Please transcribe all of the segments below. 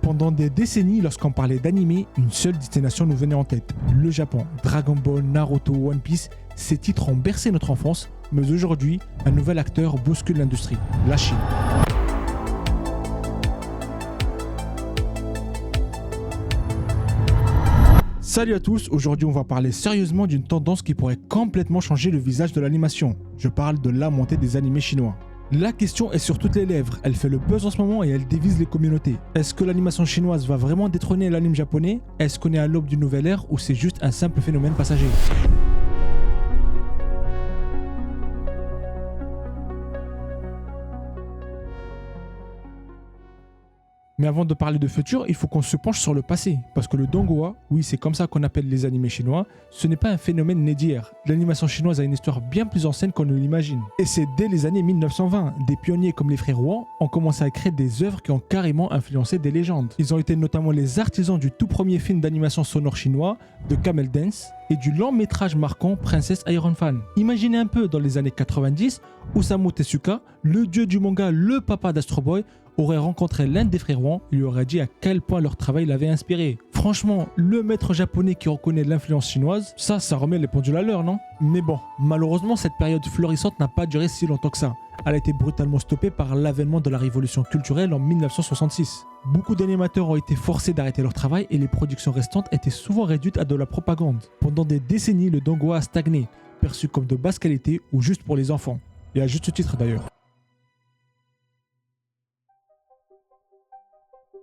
Pendant des décennies, lorsqu'on parlait d'anime, une seule destination nous venait en tête, le Japon. Dragon Ball, Naruto, One Piece, ces titres ont bercé notre enfance, mais aujourd'hui, un nouvel acteur bouscule l'industrie, la Chine. Salut à tous, aujourd'hui on va parler sérieusement d'une tendance qui pourrait complètement changer le visage de l'animation. Je parle de la montée des animés chinois. La question est sur toutes les lèvres, elle fait le buzz en ce moment et elle divise les communautés. Est-ce que l'animation chinoise va vraiment détrôner l'anime japonais? Est-ce qu'on est à l'aube d'une nouvelle ère ou c'est juste un simple phénomène passager? Mais avant de parler de futur, il faut qu'on se penche sur le passé. Parce que le donghua, oui c'est comme ça qu'on appelle les animés chinois, ce n'est pas un phénomène né d'hier. L'animation chinoise a une histoire bien plus ancienne qu'on ne l'imagine. Et c'est dès les années 1920, des pionniers comme les frères Wang ont commencé à créer des œuvres qui ont carrément influencé des légendes. Ils ont été notamment les artisans du tout premier film d'animation sonore chinois, de Camel Dance, et du long métrage marquant Princess Iron Fan. Imaginez un peu dans les années 90, Osamu Tezuka, le dieu du manga, le papa d'Astro Boy, aurait rencontré l'un des frères Wang et lui aurait dit à quel point leur travail l'avait inspiré. Franchement, le maître japonais qui reconnaît l'influence chinoise, ça remet les pendules à l'heure, non? Mais bon, malheureusement, cette période florissante n'a pas duré si longtemps que ça. Elle a été brutalement stoppée par l'avènement de la révolution culturelle en 1966. Beaucoup d'animateurs ont été forcés d'arrêter leur travail et les productions restantes étaient souvent réduites à de la propagande. Pendant des décennies, le donghua a stagné, perçu comme de basse qualité ou juste pour les enfants. Et à juste titre d'ailleurs.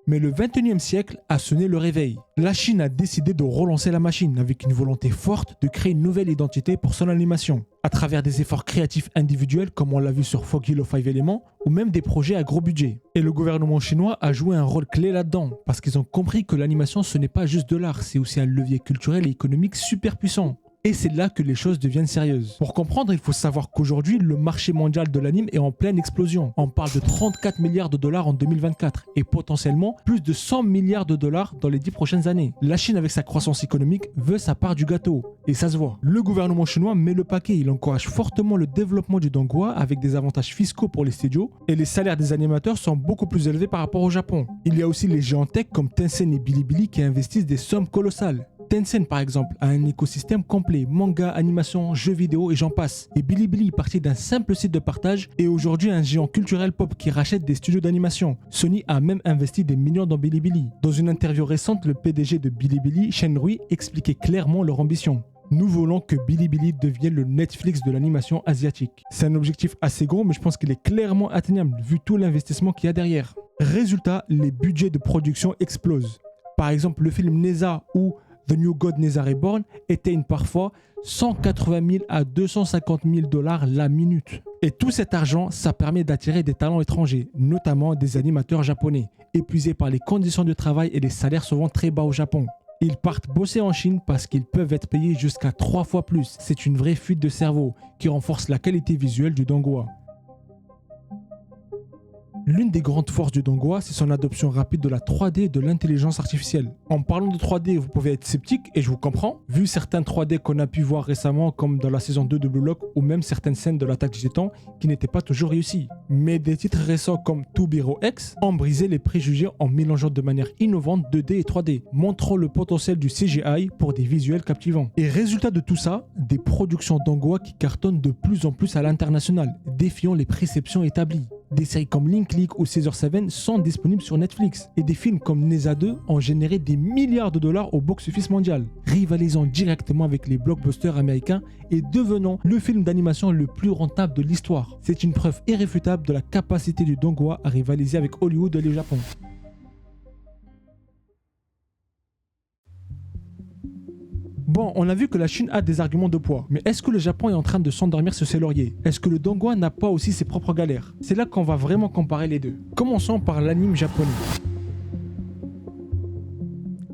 Mais le 21e siècle a sonné le réveil. La Chine a décidé de relancer la machine avec une volonté forte de créer une nouvelle identité pour son animation, à travers des efforts créatifs individuels comme on l'a vu sur Foggy le 5 Element, ou même des projets à gros budget. Et le gouvernement chinois a joué un rôle clé là-dedans, parce qu'ils ont compris que l'animation ce n'est pas juste de l'art, c'est aussi un levier culturel et économique super puissant. Et c'est là que les choses deviennent sérieuses. Pour comprendre, il faut savoir qu'aujourd'hui, le marché mondial de l'anime est en pleine explosion. On parle de 34 milliards de dollars en 2024 et potentiellement plus de 100 milliards de dollars dans les 10 prochaines années. La Chine, avec sa croissance économique, veut sa part du gâteau. Et ça se voit. Le gouvernement chinois met le paquet. Il encourage fortement le développement du donghua avec des avantages fiscaux pour les studios et les salaires des animateurs sont beaucoup plus élevés par rapport au Japon. Il y a aussi les géants tech comme Tencent et Bilibili qui investissent des sommes colossales. Tencent par exemple a un écosystème complet, manga, animation, jeux vidéo et j'en passe. Et Bilibili est parti d'un simple site de partage et aujourd'hui un géant culturel pop qui rachète des studios d'animation. Sony a même investi des millions dans Bilibili. Dans une interview récente, le PDG de Bilibili, Shen Rui, expliquait clairement leur ambition. Nous voulons que Bilibili devienne le Netflix de l'animation asiatique. C'est un objectif assez gros mais je pense qu'il est clairement atteignable vu tout l'investissement qu'il y a derrière. Résultat, les budgets de production explosent. Par exemple le film Neza ou The New God Neza Reborn atteignent parfois 180 000 à 250 000 dollars la minute. Et tout cet argent, ça permet d'attirer des talents étrangers, notamment des animateurs japonais, épuisés par les conditions de travail et les salaires souvent très bas au Japon. Ils partent bosser en Chine parce qu'ils peuvent être payés jusqu'à 3 fois plus. C'est une vraie fuite de cerveau qui renforce la qualité visuelle du donghua. L'une des grandes forces du donghua, c'est son adoption rapide de la 3D et de l'intelligence artificielle. En parlant de 3D, vous pouvez être sceptique, et je vous comprends, vu certains 3D qu'on a pu voir récemment, comme dans la saison 2 de Blue Lock, ou même certaines scènes de l'attaque des Titans, qui n'étaient pas toujours réussies. Mais des titres récents comme To Hero X ont brisé les préjugés en mélangeant de manière innovante 2D et 3D, montrant le potentiel du CGI pour des visuels captivants. Et résultat de tout ça, des productions donghua qui cartonnent de plus en plus à l'international, défiant les préceptions établies. Des séries comme Link League ou Caesar 7 sont disponibles sur Netflix et des films comme Neza 2 ont généré des milliards de dollars au box-office mondial, rivalisant directement avec les blockbusters américains et devenant le film d'animation le plus rentable de l'histoire. C'est une preuve irréfutable de la capacité du donghua à rivaliser avec Hollywood et le Japon. Bon, on a vu que la Chine a des arguments de poids, mais est-ce que le Japon est en train de s'endormir sur ses lauriers? Est-ce que le donghua n'a pas aussi ses propres galères? C'est là qu'on va vraiment comparer les deux. Commençons par l'anime japonais.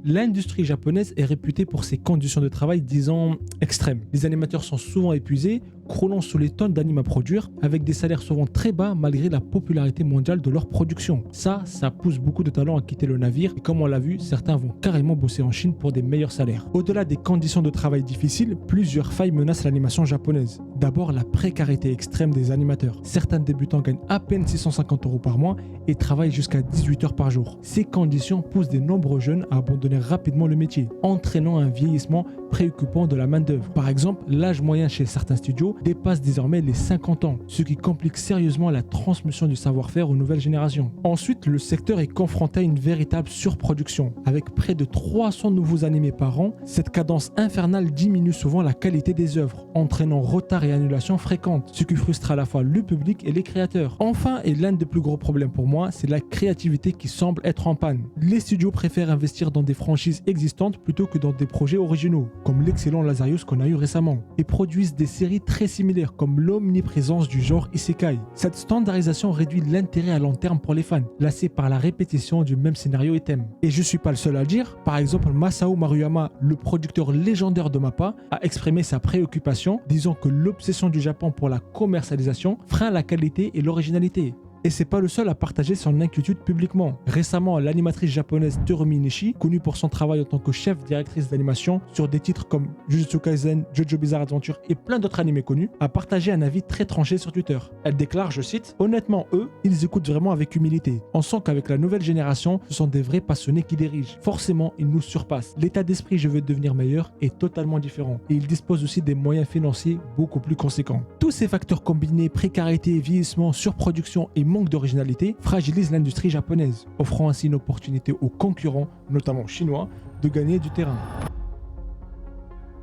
L'industrie japonaise est réputée pour ses conditions de travail, disons, extrêmes. Les animateurs sont souvent épuisés, croulant sous les tonnes d'animes à produire, avec des salaires souvent très bas malgré la popularité mondiale de leur production. Ça pousse beaucoup de talents à quitter le navire et comme on l'a vu, certains vont carrément bosser en Chine pour des meilleurs salaires. Au-delà des conditions de travail difficiles, plusieurs failles menacent l'animation japonaise. D'abord, la précarité extrême des animateurs. Certains débutants gagnent à peine 650 € par mois et travaillent jusqu'à 18 heures par jour. Ces conditions poussent de nombreux jeunes à abandonner rapidement le métier, entraînant un vieillissement préoccupant de la main-d'œuvre. Par exemple, l'âge moyen chez certains studios dépasse désormais les 50 ans, ce qui complique sérieusement la transmission du savoir-faire aux nouvelles générations. Ensuite, le secteur est confronté à une véritable surproduction. Avec près de 300 nouveaux animés par an, cette cadence infernale diminue souvent la qualité des œuvres, entraînant retard et annulations fréquentes, ce qui frustre à la fois le public et les créateurs. Enfin, et l'un des plus gros problèmes pour moi, c'est la créativité qui semble être en panne. Les studios préfèrent investir dans des franchises existantes plutôt que dans des projets originaux, comme l'excellent Lazarus qu'on a eu récemment, et produisent des séries très similaires comme l'omniprésence du genre Isekai. Cette standardisation réduit l'intérêt à long terme pour les fans, lassés par la répétition du même scénario et thème. Et je suis pas le seul à le dire, par exemple Masao Maruyama, le producteur légendaire de MAPPA, a exprimé sa préoccupation, disant que l'obsession du Japon pour la commercialisation freine la qualité et l'originalité. Et c'est pas le seul à partager son inquiétude publiquement. Récemment, l'animatrice japonaise Terumi Nishi, connue pour son travail en tant que chef directrice d'animation sur des titres comme Jujutsu Kaisen, JoJo Bizarre Adventure et plein d'autres animés connus, a partagé un avis très tranché sur Twitter. Elle déclare, je cite, « Honnêtement, eux, ils écoutent vraiment avec humilité. On sent qu'avec la nouvelle génération, ce sont des vrais passionnés qui dirigent. Forcément, ils nous surpassent. L'état d'esprit je veux devenir meilleur est totalement différent. Et ils disposent aussi des moyens financiers beaucoup plus conséquents. » Tous ces facteurs combinés, précarité, vieillissement, surproduction et manque d'originalité fragilise l'industrie japonaise, offrant ainsi une opportunité aux concurrents, notamment chinois, de gagner du terrain.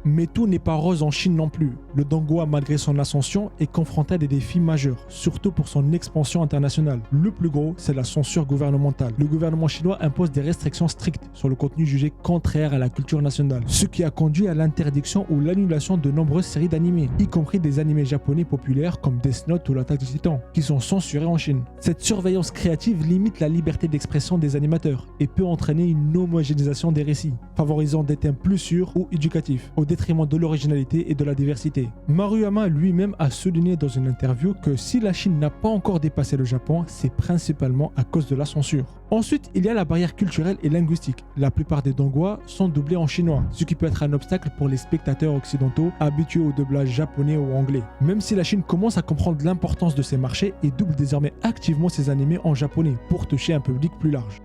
Mais tout n'est pas rose en Chine non plus. Le Donghua, malgré son ascension, est confronté à des défis majeurs, surtout pour son expansion internationale. Le plus gros, c'est la censure gouvernementale. Le gouvernement chinois impose des restrictions strictes sur le contenu jugé contraire à la culture nationale, ce qui a conduit à l'interdiction ou l'annulation de nombreuses séries d'animés, y compris des animés japonais populaires comme Death Note ou l'Attaque des Titans, qui sont censurés en Chine. Cette surveillance créative limite la liberté d'expression des animateurs et peut entraîner une homogénéisation des récits, favorisant des thèmes plus sûrs ou éducatifs, au détriment de l'originalité et de la diversité. Maruyama lui-même a souligné dans une interview que si la Chine n'a pas encore dépassé le Japon, c'est principalement à cause de la censure. Ensuite, il y a la barrière culturelle et linguistique. La plupart des donghua sont doublés en chinois, ce qui peut être un obstacle pour les spectateurs occidentaux habitués au doublage japonais ou anglais. Même si la Chine commence à comprendre l'importance de ces marchés et double désormais activement ses animés en japonais pour toucher un public plus large.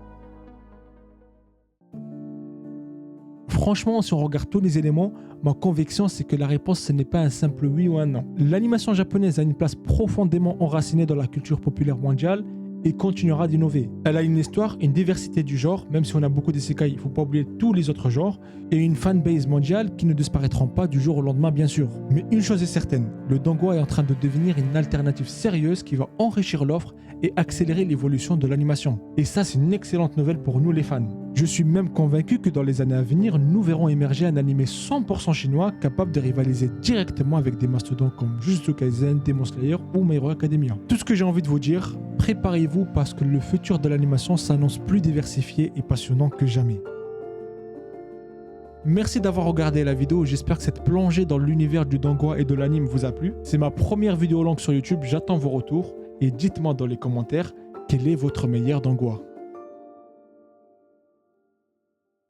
Franchement, si on regarde tous les éléments, ma conviction c'est que la réponse ce n'est pas un simple oui ou un non. L'animation japonaise a une place profondément enracinée dans la culture populaire mondiale et continuera d'innover. Elle a une histoire, une diversité du genre, même si on a beaucoup d'isekai, il ne faut pas oublier tous les autres genres, et une fanbase mondiale qui ne disparaîtront pas du jour au lendemain bien sûr. Mais une chose est certaine, le donghua est en train de devenir une alternative sérieuse qui va enrichir l'offre et accélérer l'évolution de l'animation. Et ça c'est une excellente nouvelle pour nous les fans. Je suis même convaincu que dans les années à venir, nous verrons émerger un animé 100% chinois capable de rivaliser directement avec des mastodontes comme Jujutsu Kaisen, Demon Slayer ou My Hero Academia. Tout ce que j'ai envie de vous dire, préparez-vous parce que le futur de l'animation s'annonce plus diversifié et passionnant que jamais. Merci d'avoir regardé la vidéo, j'espère que cette plongée dans l'univers du donghua et de l'anime vous a plu. C'est ma première vidéo longue sur YouTube, j'attends vos retours et dites-moi dans les commentaires quel est votre meilleur donghua.